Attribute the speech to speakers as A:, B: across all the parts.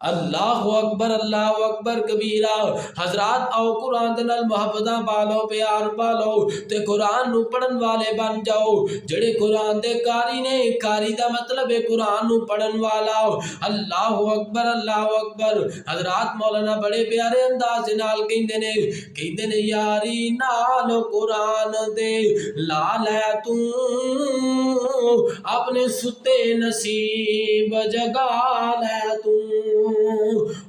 A: अल्लाहु अकबर कबीरा। हजरात आओ कुरान दे नाल मुहब्बतां पालो, प्यार पालो ते कुरान नू पढ़न वाले बन जाओ। जेड़े कुरान दे कारी ने, कारी दा मतलब है कुरान नू पढ़न वाला। अल्लाहु अकबर। हजरात मौलाना बड़े प्यारे अंदाज नाल कहंदे ने यारी नाल कुरान दे ला लै तू अपने सुते नसीब जगा लै तू।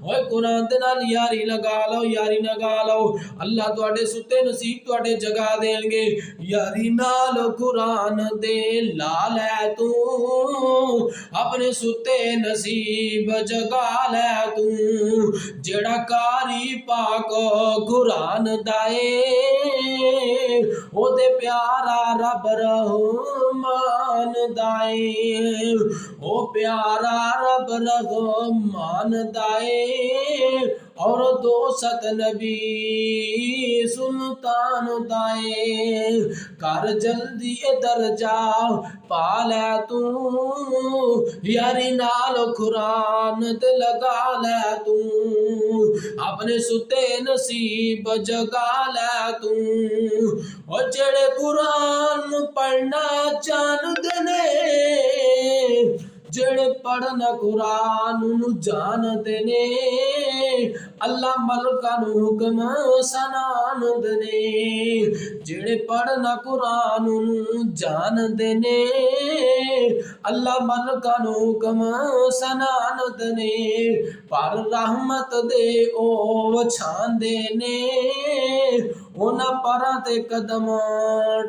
A: ओए कुरान दे नाल यारी लगा लो, यारी लगा लो, अल्लाह तुहाडे सुते नसीब तुहाडे जगा देणगे। यारी नाल कुरान दे ला लै तू अपने सुते नसीब जगा लै तू। जेड़ा कारी पाक कुरान दाए ओदे प्यारा रब रहमान दाए, ओ प्यारा रब रहमान दाए और दो सत नबी सुल्तान दाए। कर जल्दी इधर जा पा लै तू यारी नाल कुरान ते लगा लै तू अपने सुते नसीब जगा लै तू। और जेड़े कुरान पढ़ना जानदे ने, जेड़े पढ़ना कुरान नू जानदे ने, अल्लाह मलका नू हुक्म सनांदे ने। जेड़े पढ़ना कुरान नू जानदे ने, अल्लाह मलका नू हुक्म सनांदे ने। पर रहमत दे ओ छांदे ने, उन्हां परां ते कदम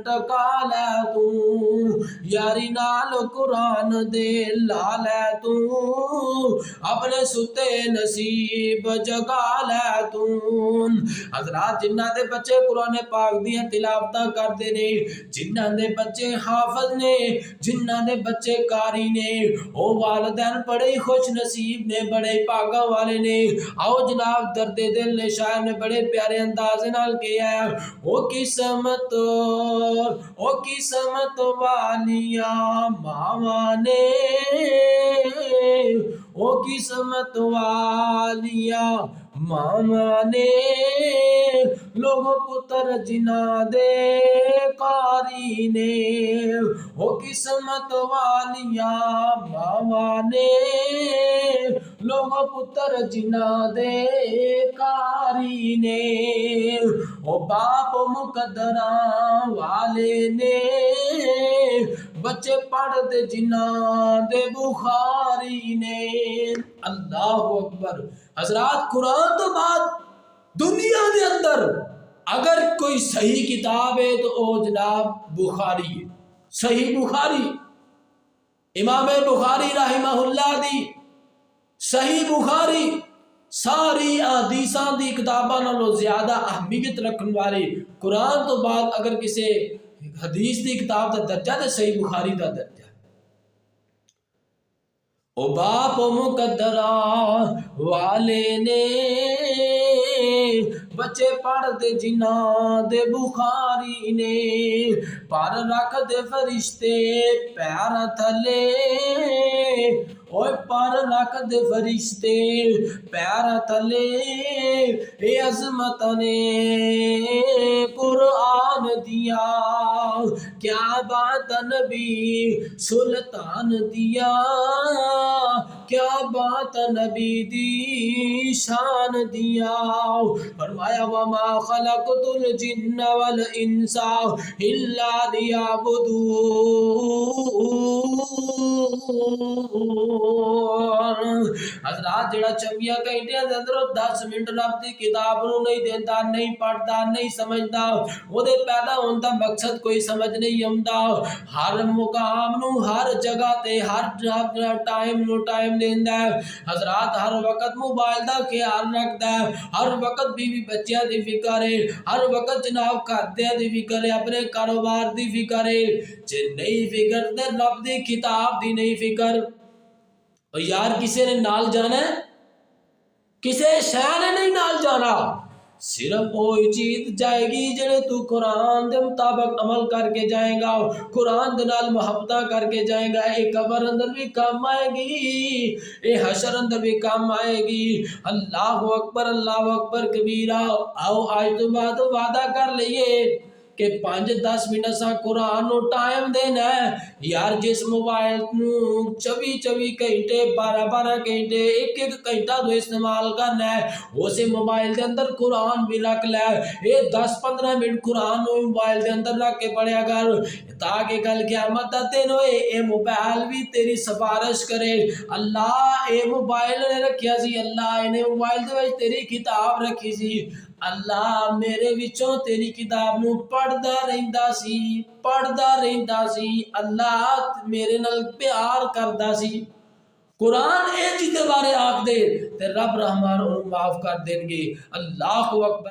A: टका लै तू यारी नाल कुरान दे ला लै तू अपने सुते नसीब जगा लै तू। हजरात जिन्हां दे बच्चे कुरान पाक दियां तिलावतां करदे ने, जिन्हां दे बच्चे हाफिज ने, जिन्हां दे बच्चे कारी ने, ओ वालिदैन बड़े ही खुश नसीब ने, बड़े भागा वाले ने। आओ जनाब दर्दे दिल ने शायर ने बड़े प्यारे अंदाज नाल कहा है, ओ किस्मत वालिया मावा ने, ओ किस्मत वालिया मामा ने, लोग पुत्र जिना दे कारी ने। ओ किस्मत वालिया मावा ने, लोग पुत्र जिना दे कारी ने। ओ बाप मुकदरा वाले ने, बच्चे पढ़ते जिना दे बुखारी ने। अल्लाहु अकबर। हजरात कुरान तो बाद दुनिया के अंदर अगर कोई सही किताब है तो ओ जनाब बुखारी है। सही बुखारी, इमाम बुखारी रहमहुल्लाह दी सही बुखारी सारी हदीसां दी किताबां नालों ज्यादा अहमियत रखने वाली कुरान तो बाद अगर किसी हदीस की किताब का दर्जा तो सही बुखारी का दर्जा। ओ बाप मुकद्दरा वाले ने, बच्चे पढ़ते जिना दे बुखारी ने। पर रख दे फरिश्ते पैर थले, ओए पर रख दे फरिश्ते पैर थले। ए अजमत ने कुरान दिया, क्या बात नबी सुल्तान दिया, क्या बात नबी दी शान दिया। फरमाया वमा खलक़तुल जिन्न वल इंसा इल्ला लियअबुदून। हजरात जेड़ा 24 घंटे दे अंदर 10 मिनट रब दी किताब नूं नहीं देंदा, नहीं पढ़दा, नहीं समझदा, ओदे पैदा होने दा मकसद कोई समझ नहीं आउंदा। हर मुकाम नूं, हर जगह ते, हर टाइम नूं टाइम देंदा है। हजरात हर वक्त मोबाइल दा ख्याल रखदा है, हर वक्त बीवी बच्चों की फिक्र है, हर वक्त जनाब घरदियां दी फिक्र है, अपने कारोबार की फिक्र है। जे नहीं फिक्र ते रब दी किताब दी नहीं फिक्र। और यार किसी ने नाल जाना है, किसी शह ने नहीं नाल जाना। सिर्फ वो चीज जाएगी जेड़े तू कुरान के मुताबिक अमल करके जाएगा, कुरान दे नाल मुहब्बत करके जाएगा। ये कबर अंदर भी काम आएगी, ये हशर अंदर भी काम आएगी। अल्लाह अकबर कबीरा। आओ आज तो बाद वादा कर लिए कि 5-10 मिनट सा कुरान नु टाइम देना है यार। जिस मोबाइल नू 24 घंटे 12 घंटे 1 घंटा तो इस्तेमाल करना है, उस मोबाइल के अंदर कुरान भी रख ले। ये 10-15 मिनट कुरान मोबाइल के अंदर रख के पढ़िया कर, ताकि कल क़यामत का दिन होए ये मोबाइल भी तेरी सिफारिश करे। अल्लाह ये मोबाइल ने रखिया सी, अल्लाह इन्हें मोबाइल दे विच तेरी किताब रखी सी। अल्लाह मेरे विचों तेरी किताब नू पढ़दा रहिंदा सी। अल्लाह मेरे नाल प्यार करदा सी। कुरान ये चीज़ बारे आख दे ते रब रहमान उन्हें माफ कर देंगे। अल्लाह अकबर।